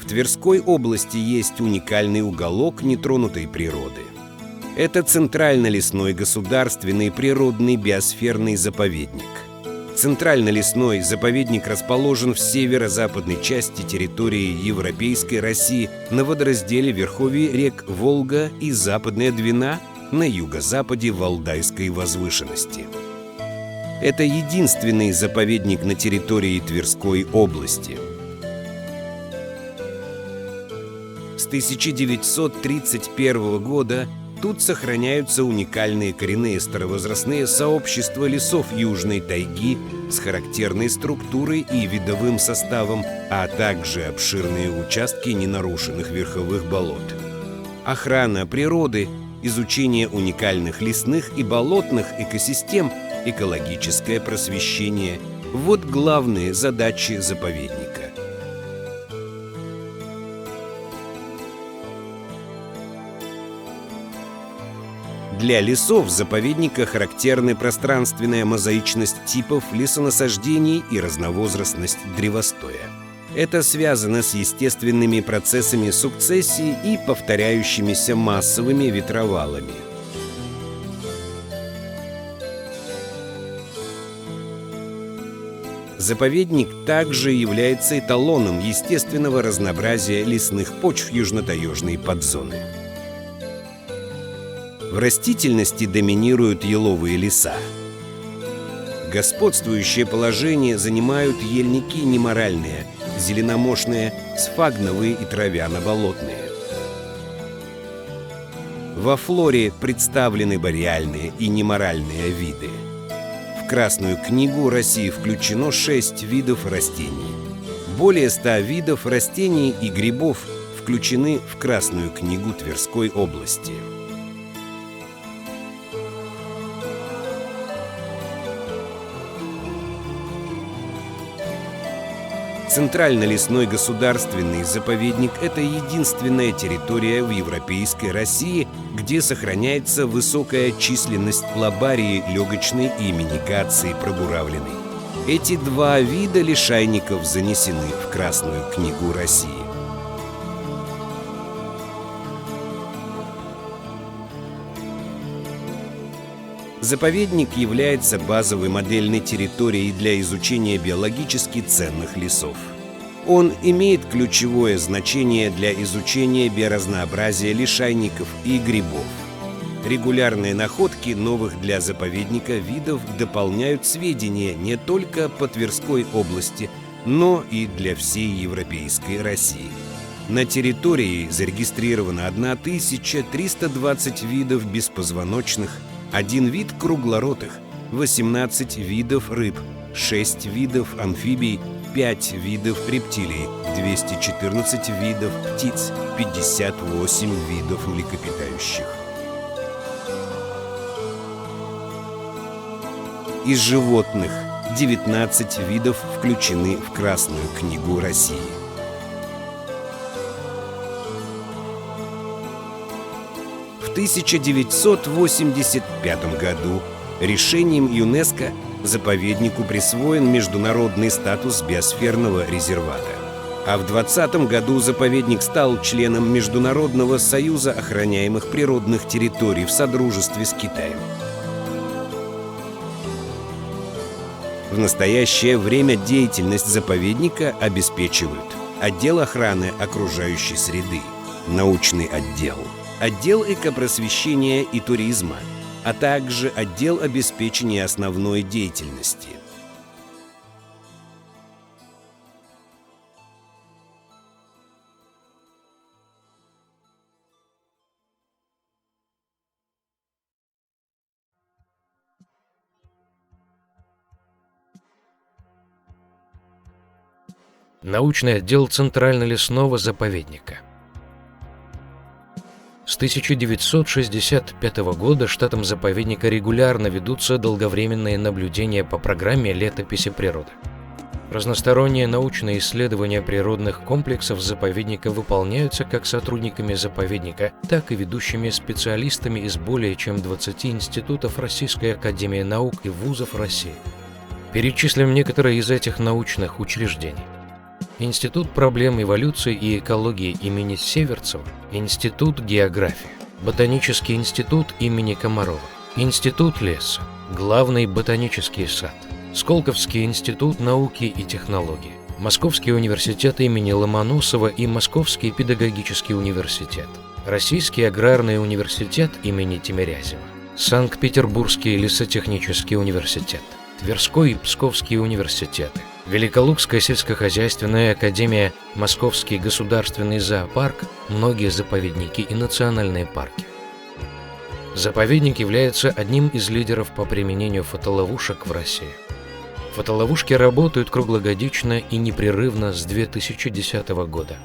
В Тверской области есть уникальный уголок нетронутой природы. Это Центрально-лесной государственный природный биосферный заповедник. Центрально-лесной заповедник расположен в северо-западной части территории Европейской России на водоразделе верховий рек Волга и Западная Двина на юго-западе Валдайской возвышенности. Это единственный заповедник на территории Тверской области. С 1931 года тут сохраняются уникальные коренные старовозрастные сообщества лесов Южной тайги с характерной структурой и видовым составом, а также обширные участки ненарушенных верховых болот. Охрана природы, изучение уникальных лесных и болотных экосистем, экологическое просвещение – вот главные задачи заповедника. Для лесов заповедника характерны пространственная мозаичность типов лесонасаждений и разновозрастность древостоя. Это связано с естественными процессами сукцессии и повторяющимися массовыми ветровалами. Заповедник также является эталоном естественного разнообразия лесных почв южно-таежной подзоны. В растительности доминируют еловые леса. Господствующее положение занимают ельники неморальные, зеленомошные, сфагновые и травяно-болотные. Во флоре представлены бореальные и неморальные виды. В Красную книгу России включено 6 видов растений. Более 100 видов растений и грибов включены в Красную книгу Тверской области. Центрально-лесной государственный заповедник – это единственная территория в Европейской России, где сохраняется высокая численность лабарии легочной и миникации пробуравленной. Эти 2 вида лишайников занесены в Красную книгу России. Заповедник является базовой модельной территорией для изучения биологически ценных лесов. Он имеет ключевое значение для изучения биоразнообразия лишайников и грибов. Регулярные находки новых для заповедника видов дополняют сведения не только по Тверской области, но и для всей Европейской России. На территории зарегистрировано 1320 видов беспозвоночных, 1 вид круглоротых, 18 видов рыб, 6 видов амфибий, 5 видов рептилий, 214 видов птиц, 58 видов млекопитающих. Из животных 19 видов включены в Красную книгу России. В 1985 году решением ЮНЕСКО заповеднику присвоен международный статус биосферного резервата. А в 2020 году заповедник стал членом Международного союза охраняемых природных территорий в содружестве с Китаем. В настоящее время деятельность заповедника обеспечивают отдел охраны окружающей среды, научный отдел, отдел экопросвещения и туризма, а также отдел обеспечения основной деятельности. Научный отдел Центрально-лесного заповедника. С 1965 года штатом заповедника регулярно ведутся долговременные наблюдения по программе летописи природы. Разносторонние научные исследования природных комплексов заповедника выполняются как сотрудниками заповедника, так и ведущими специалистами из более чем 20 институтов Российской академии наук и вузов России. Перечислим некоторые из этих научных учреждений. Институт проблем эволюции и экологии имени Северцева, Институт географии, Ботанический институт имени Комарова, Институт леса, Главный ботанический сад, Сколковский институт науки и технологий, Московский университет имени Ломоносова и Московский педагогический университет, Российский аграрный университет имени Тимирязева, Санкт-Петербургский лесотехнический университет, Тверской и Псковские университеты, Великолукская сельскохозяйственная академия, Московский государственный зоопарк, многие заповедники и национальные парки. Заповедник является одним из лидеров по применению фотоловушек в России. Фотоловушки работают круглогодично и непрерывно с 2010 года.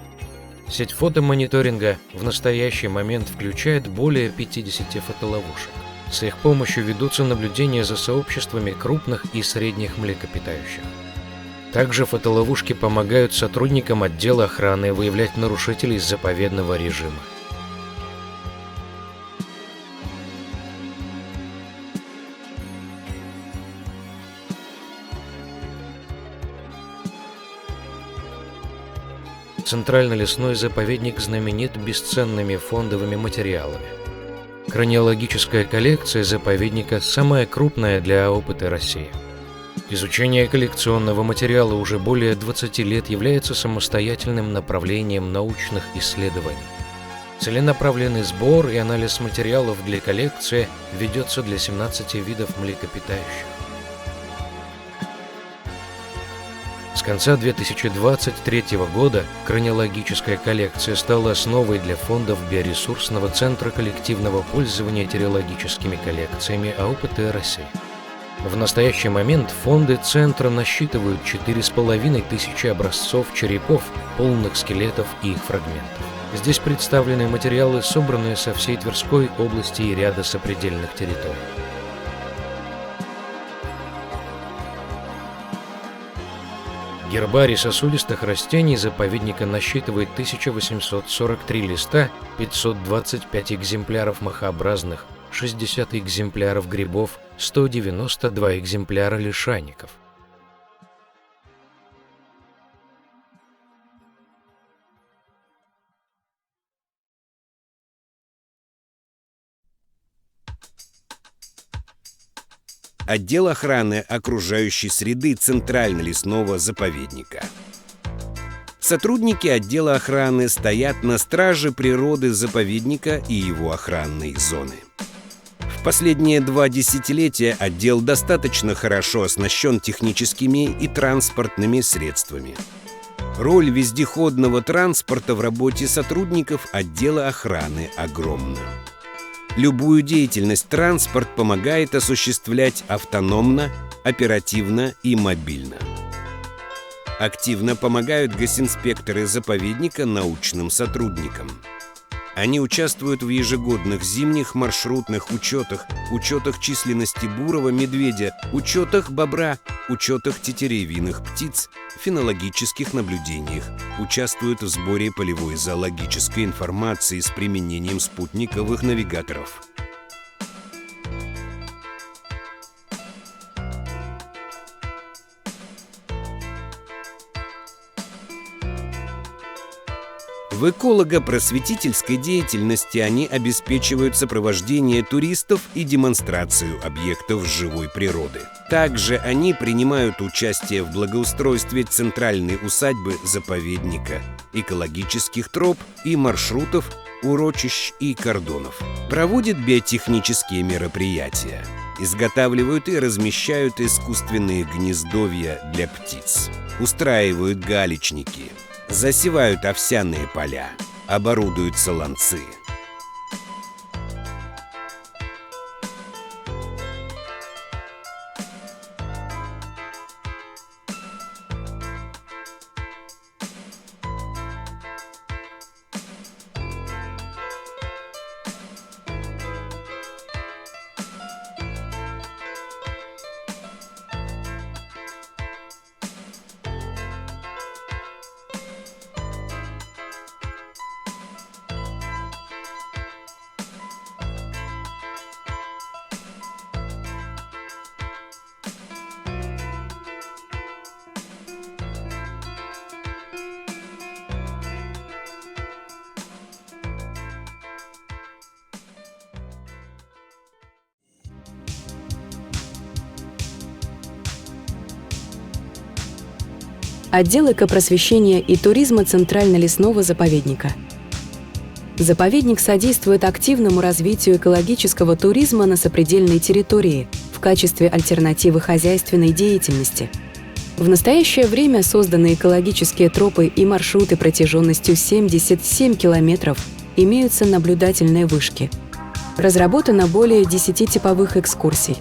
Сеть фотомониторинга в настоящий момент включает более 50 фотоловушек. С их помощью ведутся наблюдения за сообществами крупных и средних млекопитающих. Также фотоловушки помогают сотрудникам отдела охраны выявлять нарушителей заповедного режима. Центрально-лесной заповедник знаменит бесценными фондовыми материалами. Краниологическая коллекция заповедника самая крупная для опыта России. Изучение коллекционного материала уже более 20 лет является самостоятельным направлением научных исследований. Целенаправленный сбор и анализ материалов для коллекции ведется для 17 видов млекопитающих. С конца 2023 года краниологическая коллекция стала основой для фондов Биоресурсного центра коллективного пользования терриологическими коллекциями АОПТ России. В настоящий момент фонды центра насчитывают 4500 образцов черепов, полных скелетов и их фрагментов. Здесь представлены материалы, собранные со всей Тверской области и ряда сопредельных территорий. Гербарий сосулистых растений заповедника насчитывает 1843 листа, 525 экземпляров махообразных, 60 экземпляров грибов, 192 экземпляра лишайников. Отдел охраны окружающей среды Центрально-лесного заповедника. Сотрудники отдела охраны стоят на страже природы заповедника и его охранной зоны. В последние 2 десятилетия отдел достаточно хорошо оснащен техническими и транспортными средствами. Роль вездеходного транспорта в работе сотрудников отдела охраны огромна. Любую деятельность транспорт помогает осуществлять автономно, оперативно и мобильно. Активно помогают госинспекторы заповедника научным сотрудникам. Они участвуют в ежегодных зимних маршрутных учетах, учетах численности бурого медведя, учетах бобра, учетах тетеревиных птиц, фенологических наблюдениях, участвуют в сборе полевой зоологической информации с применением спутниковых навигаторов. В эколого-просветительской деятельности они обеспечивают сопровождение туристов и демонстрацию объектов живой природы. Также они принимают участие в благоустройстве центральной усадьбы заповедника, экологических троп и маршрутов, урочищ и кордонов. Проводят биотехнические мероприятия. Изготавливают и размещают искусственные гнездовья для птиц. Устраивают галечники. Засевают овсяные поля, оборудуют солонцы. Отдел экопросвещения и туризма Центрально-лесного заповедника. Заповедник содействует активному развитию экологического туризма на сопредельной территории в качестве альтернативы хозяйственной деятельности. В настоящее время созданы экологические тропы и маршруты протяженностью 77 километров, имеются наблюдательные вышки. Разработано более 10 типовых экскурсий.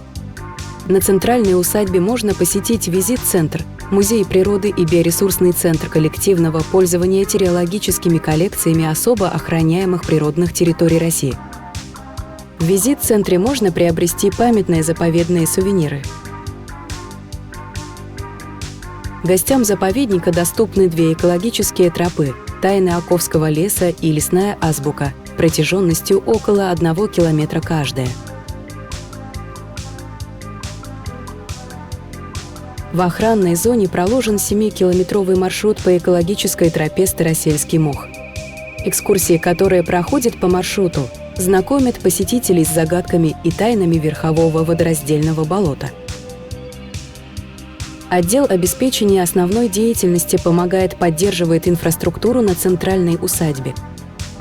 На центральной усадьбе можно посетить визит-центр, музей природы и биоресурсный центр коллективного пользования терриологическими коллекциями особо охраняемых природных территорий России. В визит-центре можно приобрести памятные заповедные сувениры. Гостям заповедника доступны 2 экологические тропы «Тайны Оковского леса» и «Лесная азбука» протяженностью около 1 километра каждая. В охранной зоне проложен 7-километровый маршрут по экологической тропе Старосельский мох. Экскурсии, которые проходят по маршруту, знакомят посетителей с загадками и тайнами верхового водораздельного болота. Отдел обеспечения основной деятельности поддерживает инфраструктуру на центральной усадьбе.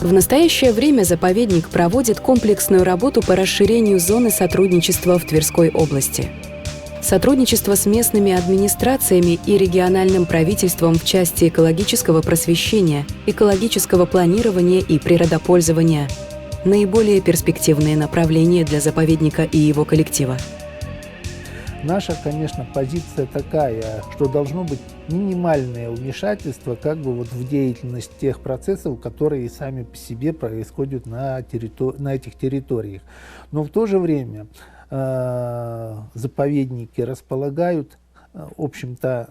В настоящее время заповедник проводит комплексную работу по расширению зоны сотрудничества в Тверской области. Сотрудничество с местными администрациями и региональным правительством в части экологического просвещения, экологического планирования и природопользования – наиболее перспективные направления для заповедника и его коллектива. Наша, конечно, позиция такая, что должно быть минимальное вмешательство в деятельность тех процессов, которые сами по себе происходят на этих территориях. Но в то же время заповедники располагают, в общем-то,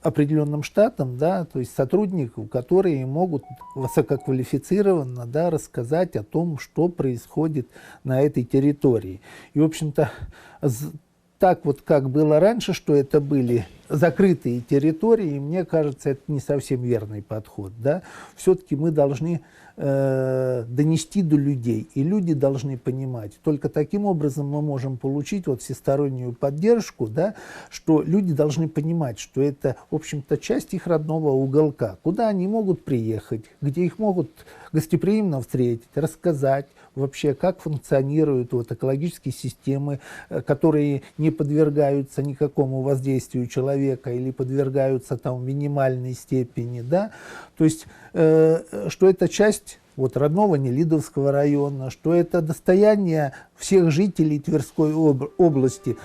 определенным штатом, то есть сотрудников, которые могут высококвалифицированно рассказать о том, что происходит на этой территории. И, в общем-то, так как было раньше, что это были закрытые территории, мне кажется, это не совсем верный подход. Все-таки мы должны донести до людей, и люди должны понимать. Только таким образом мы можем получить всестороннюю поддержку, что люди должны понимать, что это, в общем-то, часть их родного уголка, куда они могут приехать, где их могут гостеприимно встретить, рассказать вообще, как функционируют экологические системы, которые не подвергаются никакому воздействию человека или подвергаются в минимальной степени, то есть, что это часть родного Нелидовского района, что это достояние всех жителей Тверской области.